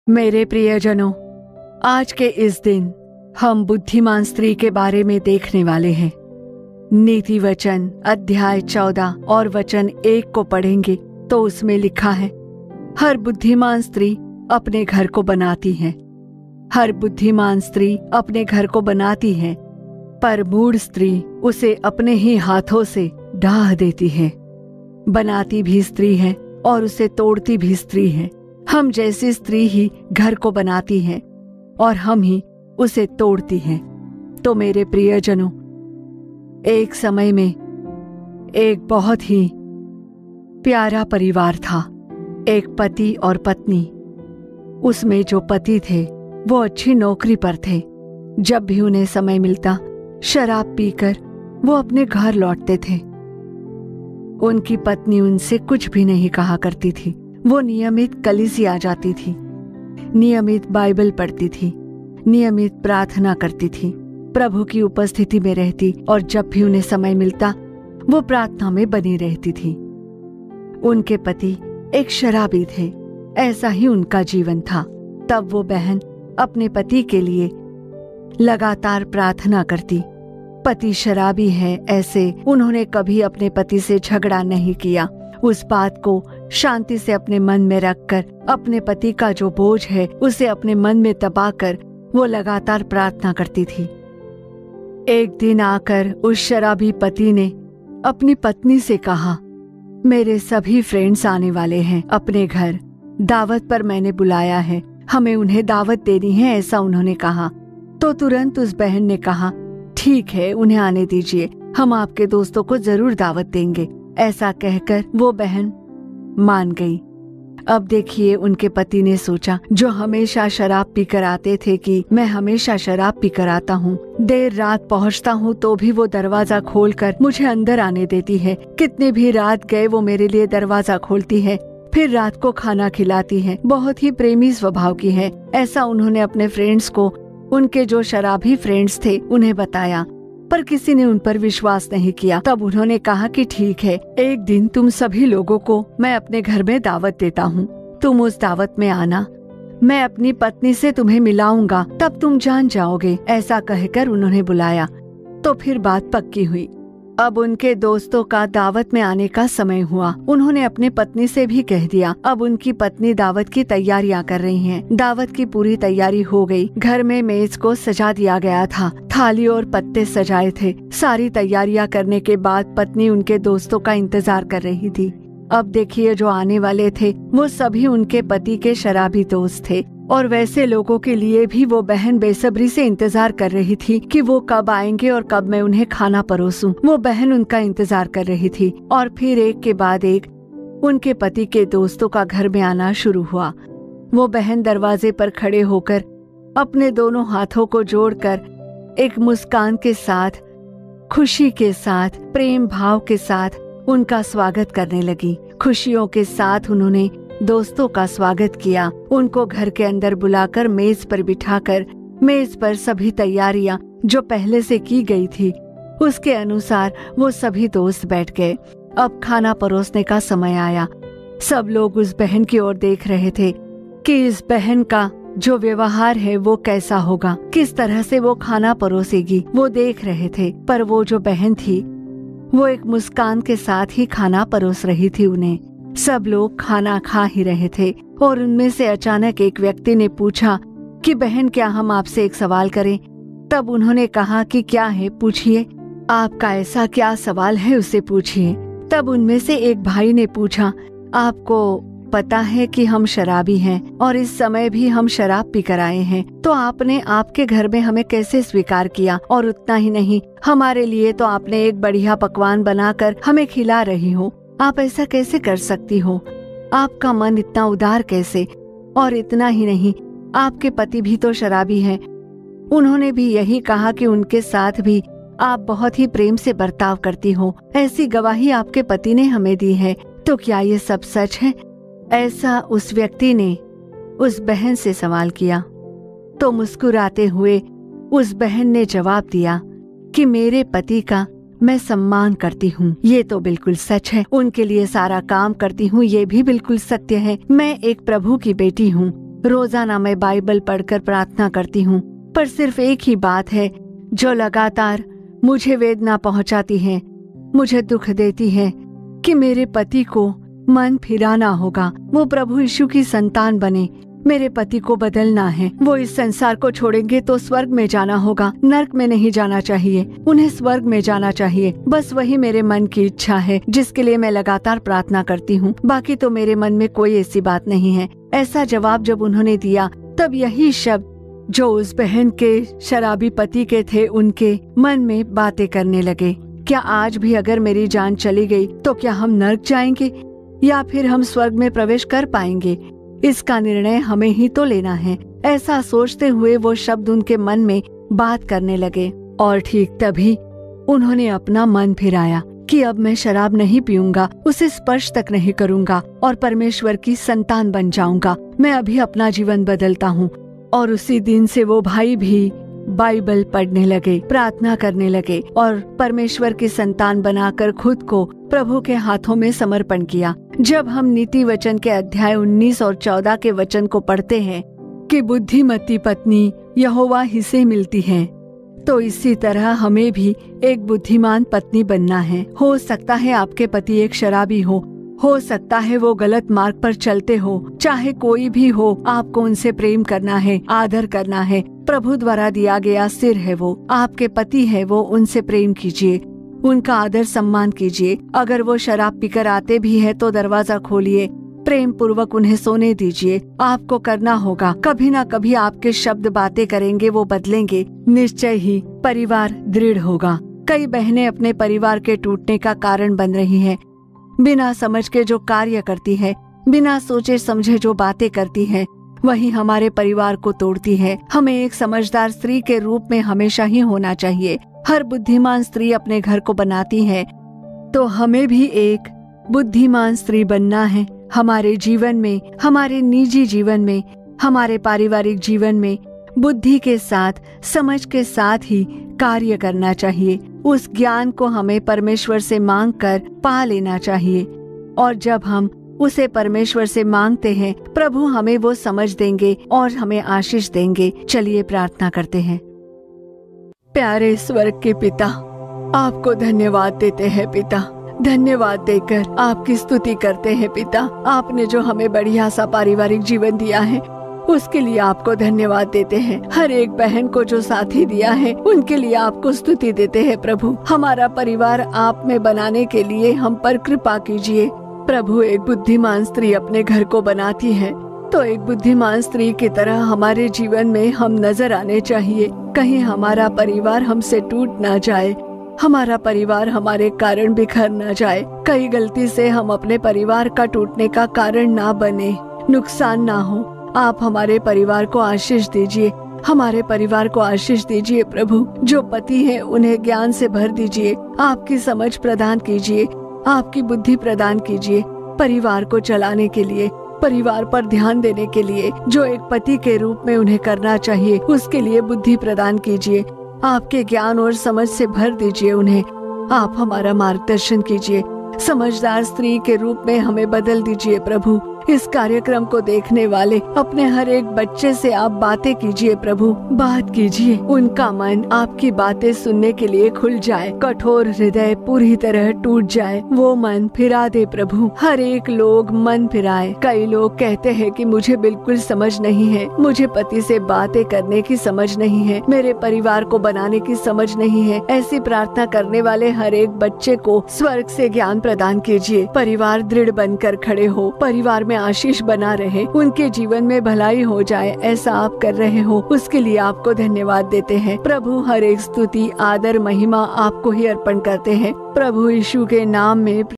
मेरे प्रियजनों, आज के इस दिन हम बुद्धिमान स्त्री के बारे में देखने वाले हैं। नीति वचन अध्याय 14 और वचन 1 को पढ़ेंगे तो उसमें लिखा है, हर बुद्धिमान स्त्री अपने घर को बनाती है। हर बुद्धिमान स्त्री अपने घर को बनाती है, पर मूढ़ स्त्री उसे अपने ही हाथों से ढाह देती है। बनाती भी स्त्री है और उसे तोड़ती भी स्त्री है। हम जैसी स्त्री ही घर को बनाती है और हम ही उसे तोड़ती हैं। तो मेरे प्रियजनों, एक समय में एक बहुत ही प्यारा परिवार था। एक पति और पत्नी। उसमें जो पति थे वो अच्छी नौकरी पर थे। जब भी उन्हें समय मिलता शराब पीकर वो अपने घर लौटते थे। उनकी पत्नी उनसे कुछ भी नहीं कहा करती थी। वो नियमित कलीसिया जाती थी, नियमित बाइबल पढ़ती थी, नियमित प्रार्थना करती थी, प्रभु की उपस्थिति में रहती और जब भी उन्हें समय मिलता वो प्रार्थना में बनी रहती थी। उनके पति एक शराबी थे। ऐसा ही उनका जीवन था। तब वो बहन अपने पति के लिए लगातार प्रार्थना करती। पति शराबी है, ऐसे उन्होंने कभी अपने पति से झगड़ा नहीं किया। उस बात को शांति से अपने मन में रखकर, अपने पति का जो बोझ है उसे अपने मन में दबाकर वो लगातार प्रार्थना करती थी। एक दिन आकर उस शराबी पति ने अपनी पत्नी से कहा, मेरे सभी फ्रेंड्स आने वाले हैं अपने घर, दावत पर मैंने बुलाया है, हमें उन्हें दावत देनी है, ऐसा उन्होंने कहा। तो तुरंत उस बहन ने कहा, ठीक है, उन्हें आने दीजिए, हम आपके दोस्तों को जरूर दावत देंगे। ऐसा कहकर वो बहन मान गई। अब देखिए, उनके पति ने सोचा, जो हमेशा शराब पीकर आते थे कि मैं हमेशा शराब पीकर आता हूँ, देर रात पहुँचता हूँ तो भी वो दरवाजा खोलकर मुझे अंदर आने देती है। कितनी भी रात गए वो मेरे लिए दरवाजा खोलती है, फिर रात को खाना खिलाती है, बहुत ही प्रेमी स्वभाव की है। ऐसा उन्होंने अपने फ्रेंड्स को, उनके जो शराबी फ्रेंड्स थे, उन्हें बताया, पर किसी ने उन पर विश्वास नहीं किया। तब उन्होंने कहा कि ठीक है, एक दिन तुम सभी लोगों को मैं अपने घर में दावत देता हूँ, तुम उस दावत में आना, मैं अपनी पत्नी से तुम्हें मिलाऊंगा, तब तुम जान जाओगे। ऐसा कहकर उन्होंने बुलाया। तो फिर बात पक्की हुई। अब उनके दोस्तों का दावत में आने का समय हुआ। उन्होंने अपनी पत्नी से भी कह दिया। अब उनकी पत्नी दावत की तैयारियां कर रही हैं। दावत की पूरी तैयारी हो गई। घर में मेज को सजा दिया गया था, थाली और पत्ते सजाए थे। सारी तैयारियां करने के बाद पत्नी उनके दोस्तों का इंतजार कर रही थी। अब देखिए, जो आने वाले थे वो सभी उनके पति के शराबी दोस्त थे और वैसे लोगों के लिए भी वो बहन बेसब्री से इंतजार कर रही थी कि वो कब आएंगे और कब मैं उन्हें खाना परोसूं। वो बहन उनका इंतजार कर रही थी और फिर एक के बाद एक उनके पति के दोस्तों का घर में आना शुरू हुआ। वो बहन दरवाजे पर खड़े होकर अपने दोनों हाथों को जोड़कर एक मुस्कान के साथ, खुशी के साथ, प्रेम भाव के साथ उनका स्वागत करने लगी। खुशियों के साथ उन्होंने दोस्तों का स्वागत किया। उनको घर के अंदर बुलाकर मेज पर बिठाकर, मेज पर सभी तैयारियां जो पहले से की गई थी उसके अनुसार वो सभी दोस्त बैठ गए। अब खाना परोसने का समय आया। सब लोग उस बहन की ओर देख रहे थे कि इस बहन का जो व्यवहार है वो कैसा होगा, किस तरह से वो खाना परोसेगी, वो देख रहे थे। पर वो जो बहन थी वो एक मुस्कान के साथ ही खाना परोस रही थी उन्हें। सब लोग खाना खा ही रहे थे और उनमें से अचानक एक व्यक्ति ने पूछा कि बहन, क्या हम आपसे एक सवाल करें? तब उन्होंने कहा कि क्या है, पूछिए, आपका ऐसा क्या सवाल है, उसे पूछिए। तब उनमें से एक भाई ने पूछा, आपको पता है कि हम शराबी हैं और इस समय भी हम शराब पीकर आए हैं, तो आपने आपके घर में हमें कैसे स्वीकार किया? और उतना ही नहीं, हमारे लिए तो आपने एक बढ़िया पकवान बनाकर हमें खिला रही हो। आप ऐसा कैसे कर सकती हो? आपका मन इतना उदार कैसे? और इतना ही नहीं, आपके पति भी तो शराबी हैं। उन्होंने भी यही कहा कि उनके साथ भी आप बहुत ही प्रेम से बर्ताव करती हो। ऐसी गवाही आपके पति ने हमें दी है, तो क्या ये सब सच है? ऐसा उस व्यक्ति ने उस बहन से सवाल किया। तो मुस्कुराते हुए उस बहन ने जवाब दिया कि मेरे पति का मैं सम्मान करती हूँ, ये तो बिल्कुल सच है। उनके लिए सारा काम करती हूँ, ये भी बिल्कुल सत्य है। मैं एक प्रभु की बेटी हूँ रोजाना मैं बाइबल पढ़कर प्रार्थना करती हूँ, पर सिर्फ एक ही बात है जो लगातार मुझे वेदना पहुंचाती है, मुझे दुख देती है कि मेरे पति को मन फिराना होगा, वो प्रभु यीशु की संतान बने। मेरे पति को बदलना है। वो इस संसार को छोड़ेंगे तो स्वर्ग में जाना होगा, नर्क में नहीं जाना चाहिए, उन्हें स्वर्ग में जाना चाहिए। बस वही मेरे मन की इच्छा है जिसके लिए मैं लगातार प्रार्थना करती हूँ। बाकी तो मेरे मन में कोई ऐसी बात नहीं है। ऐसा जवाब जब उन्होंने दिया तब यही शब्द जो उस बहन के शराबी पति के थे उनके मन में बातें करने लगे। क्या आज भी अगर मेरी जान चली गई तो क्या हम नर्क जाएंगे या फिर हम स्वर्ग में प्रवेश कर पाएंगे? इसका निर्णय हमें ही तो लेना है। ऐसा सोचते हुए वो शब्द उनके मन में बात करने लगे और ठीक तभी उन्होंने अपना मन फिराया कि अब मैं शराब नहीं पीऊंगा, उसे स्पर्श तक नहीं करूंगा और परमेश्वर की संतान बन जाऊंगा। मैं अभी अपना जीवन बदलता हूँ। और उसी दिन से वो भाई भी बाइबल पढ़ने लगे, प्रार्थना करने लगे और परमेश्वर की संतान बनाकर खुद को प्रभु के हाथों में समर्पण किया। जब हम नीति वचन के अध्याय 19 और 14 के वचन को पढ़ते हैं कि बुद्धिमती पत्नी यहोवा ही से मिलती है, तो इसी तरह हमें भी एक बुद्धिमान पत्नी बनना है। हो सकता है आपके पति एक शराबी हो सकता है वो गलत मार्ग पर चलते हो, चाहे कोई भी हो, आपको उनसे प्रेम करना है, आदर करना है। प्रभु द्वारा दिया गया सिर है वो, आपके पति है वो, उनसे प्रेम कीजिए, उनका आदर सम्मान कीजिए। अगर वो शराब पीकर आते भी है तो दरवाजा खोलिए, प्रेम पूर्वक उन्हें सोने दीजिए। आपको करना होगा, कभी ना कभी आपके शब्द बातें करेंगे, वो बदलेंगे, निश्चय ही परिवार दृढ़ होगा। कई बहनें अपने परिवार के टूटने का कारण बन रही हैं। बिना समझ के जो कार्य करती है, बिना सोचे समझे जो बातें करती है, वही हमारे परिवार को तोड़ती है। हमें एक समझदार स्त्री के रूप में हमेशा ही होना चाहिए। हर बुद्धिमान स्त्री अपने घर को बनाती है, तो हमें भी एक बुद्धिमान स्त्री बनना है। हमारे जीवन में, हमारे निजी जीवन में, हमारे पारिवारिक जीवन में बुद्धि के साथ, समझ के साथ ही कार्य करना चाहिए। उस ज्ञान को हमें परमेश्वर से मांगकर पा लेना चाहिए और जब हम उसे परमेश्वर से मांगते हैं, प्रभु हमें वो समझ देंगे और हमें आशीष देंगे। चलिए प्रार्थना करते हैं। प्यारे स्वर्ग के पिता, आपको धन्यवाद देते हैं पिता। धन्यवाद देकर आपकी स्तुति करते हैं पिता। आपने जो हमें बढ़िया सा पारिवारिक जीवन दिया है उसके लिए आपको धन्यवाद देते हैं। हर एक बहन को जो साथी दिया है उनके लिए आपको स्तुति देते हैं प्रभु। हमारा परिवार आप में बनाने के लिए हम पर कृपा कीजिए प्रभु। एक बुद्धिमान स्त्री अपने घर को बनाती है तो एक बुद्धिमान स्त्री की तरह हमारे जीवन में हम नजर आने चाहिए। कहीं हमारा परिवार हमसे टूट ना जाए, हमारा परिवार हमारे कारण बिखर ना जाए। कई गलती से हम अपने परिवार का टूटने का कारण ना बने, नुकसान ना हो। आप हमारे परिवार को आशीष दीजिए, हमारे परिवार को आशीष दीजिए प्रभु। जो पति है उन्हें ज्ञान से भर दीजिए, आपकी समझ प्रदान कीजिए, आपकी बुद्धि प्रदान कीजिए परिवार को चलाने के लिए, परिवार पर ध्यान देने के लिए जो एक पति के रूप में उन्हें करना चाहिए, उसके लिए बुद्धि प्रदान कीजिए। आपके ज्ञान और समझ से भर दीजिए उन्हें। आप हमारा मार्गदर्शन कीजिए, समझदार स्त्री के रूप में हमें बदल दीजिए प्रभु। इस कार्यक्रम को देखने वाले अपने हर एक बच्चे से आप बातें कीजिए प्रभु, बात कीजिए। उनका मन आपकी बातें सुनने के लिए खुल जाए, कठोर हृदय पूरी तरह टूट जाए, वो मन फिरा दे प्रभु। हर एक लोग मन फिराए। कई लोग कहते हैं कि मुझे बिल्कुल समझ नहीं है, मुझे पति से बातें करने की समझ नहीं है, मेरे परिवार को बनाने की समझ नहीं है। ऐसी प्रार्थना करने वाले हर एक बच्चे को स्वर्ग से ज्ञान प्रदान कीजिए। परिवार दृढ़ बनकर खड़े हो, परिवार में आशीष बना रहे, उनके जीवन में भलाई हो जाए, ऐसा आप कर रहे हो, उसके लिए आपको धन्यवाद देते हैं प्रभु। हर एक स्तुति, आदर, महिमा आपको ही अर्पण करते हैं प्रभु यीशु के नाम में।